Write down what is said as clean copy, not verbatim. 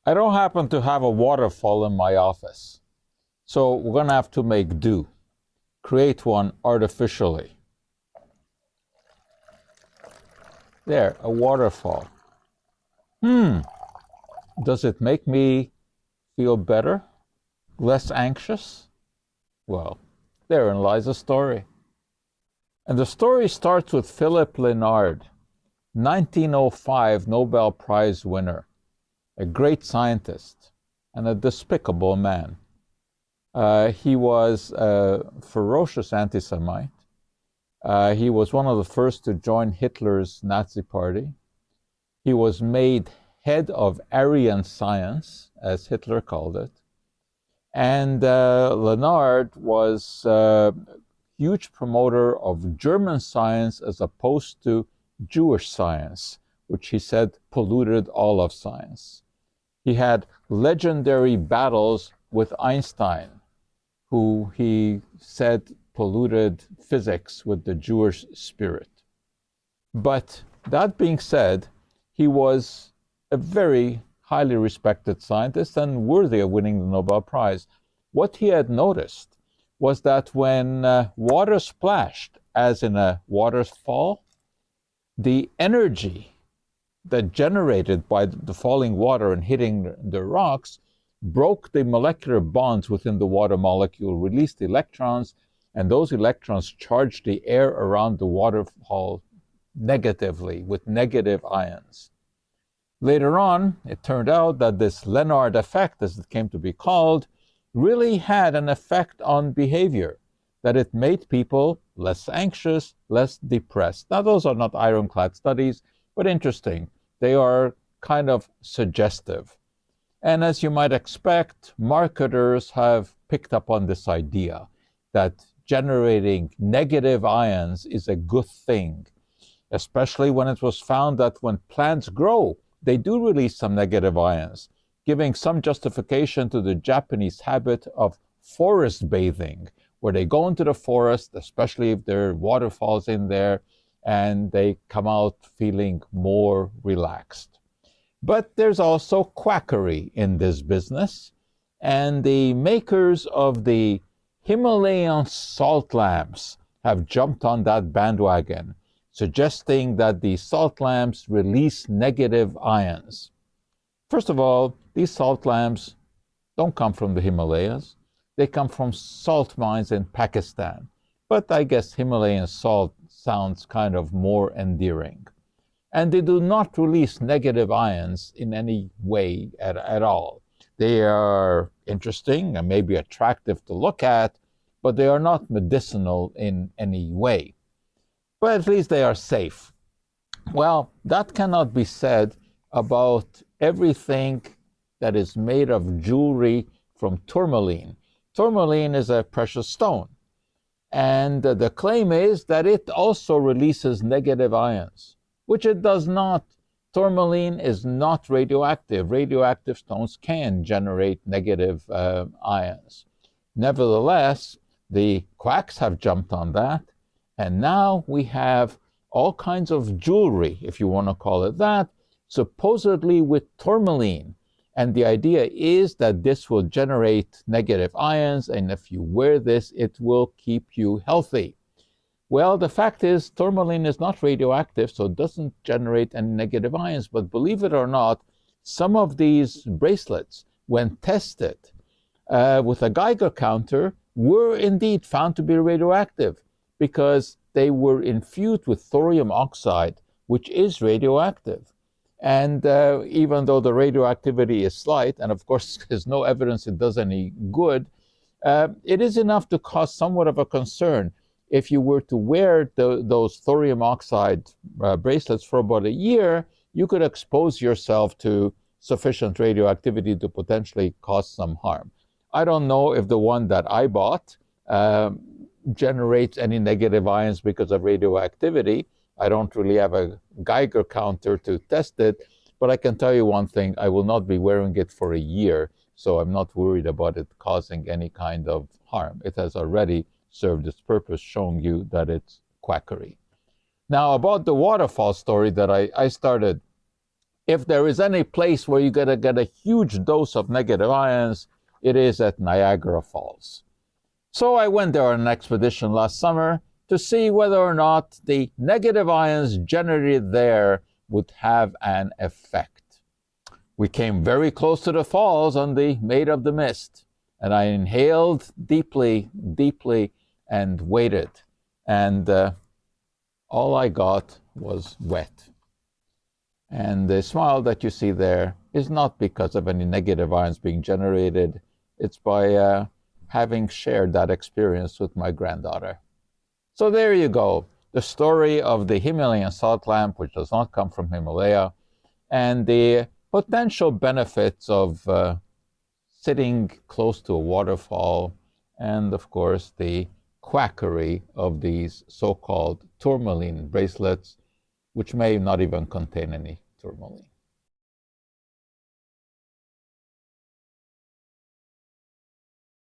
I don't happen to have a waterfall in my office, so we're going to have to make do, create one artificially. There, a waterfall. Does it make me feel better? Less anxious? Well, therein lies a story. And the story starts with Philip Lenard, 1905 Nobel Prize winner, a great scientist and a despicable man. He was a ferocious anti-Semite. He was one of the first to join Hitler's Nazi party. He was made head of Aryan science, as Hitler called it. And Lenard was a huge promoter of German science as opposed to Jewish science, which he said polluted all of science. He had legendary battles with Einstein, who he said polluted physics with the Jewish spirit. But that being said, he was a very highly respected scientist and worthy of winning the Nobel Prize. What he had noticed was that when water splashed, as in a waterfall, the energy that generated by the falling water and hitting the rocks broke the molecular bonds within the water molecule, released electrons, and those electrons charged the air around the waterfall negatively with negative ions. Later on, it turned out that this Lenard effect, as it came to be called, really had an effect on behavior, that it made people less anxious, less depressed. Now, those are not ironclad studies, but interesting. They are kind of suggestive. And as you might expect, marketers have picked up on this idea that generating negative ions is a good thing, especially when it was found that when plants grow, they do release some negative ions, giving some justification to the Japanese habit of forest bathing, where they go into the forest, especially if there are waterfalls in there, and they come out feeling more relaxed. But there's also quackery in this business, and the makers of the Himalayan salt lamps have jumped on that bandwagon, suggesting that the salt lamps release negative ions. First of all, these salt lamps don't come from the Himalayas. They come from salt mines in Pakistan. But I guess Himalayan salt sounds kind of more endearing. And they do not release negative ions in any way at all. They are interesting and maybe attractive to look at, but they are not medicinal in any way. But at least they are safe. Well, that cannot be said about everything that is made of jewelry from tourmaline. Tourmaline is a precious stone. And the claim is that it also releases negative ions, which it does not. Tourmaline is not radioactive. Radioactive stones can generate negative ions. Nevertheless, the quacks have jumped on that. And now we have all kinds of jewelry, if you want to call it that, supposedly with tourmaline. And the idea is that this will generate negative ions, and if you wear this, it will keep you healthy. Well, the fact is, tourmaline is not radioactive, so it doesn't generate any negative ions. But believe it or not, some of these bracelets, when tested with a Geiger counter, were indeed found to be radioactive, because they were infused with thorium oxide, which is radioactive. And even though the radioactivity is slight, and of course there's no evidence it does any good, it is enough to cause somewhat of a concern. If you were to wear those thorium oxide bracelets for about a year, you could expose yourself to sufficient radioactivity to potentially cause some harm. I don't know if the one that I bought generates any negative ions because of radioactivity. I don't really have a Geiger counter to test it, but I can tell you one thing, I will not be wearing it for a year, so I'm not worried about it causing any kind of harm. It has already served its purpose, showing you that it's quackery. Now, about the waterfall story that I started, if there is any place where you're going to get a huge dose of negative ions, it is at Niagara Falls. So I went there on an expedition last summer to see whether or not the negative ions generated there would have an effect. We came very close to the falls on the Maid of the Mist, and I inhaled deeply, deeply, and waited. And all I got was wet. And the smile that you see there is not because of any negative ions being generated. It's by having shared that experience with my granddaughter. So there you go, the story of the Himalayan salt lamp, which does not come from Himalaya, and the potential benefits of sitting close to a waterfall, and of course the quackery of these so-called tourmaline bracelets, which may not even contain any tourmaline.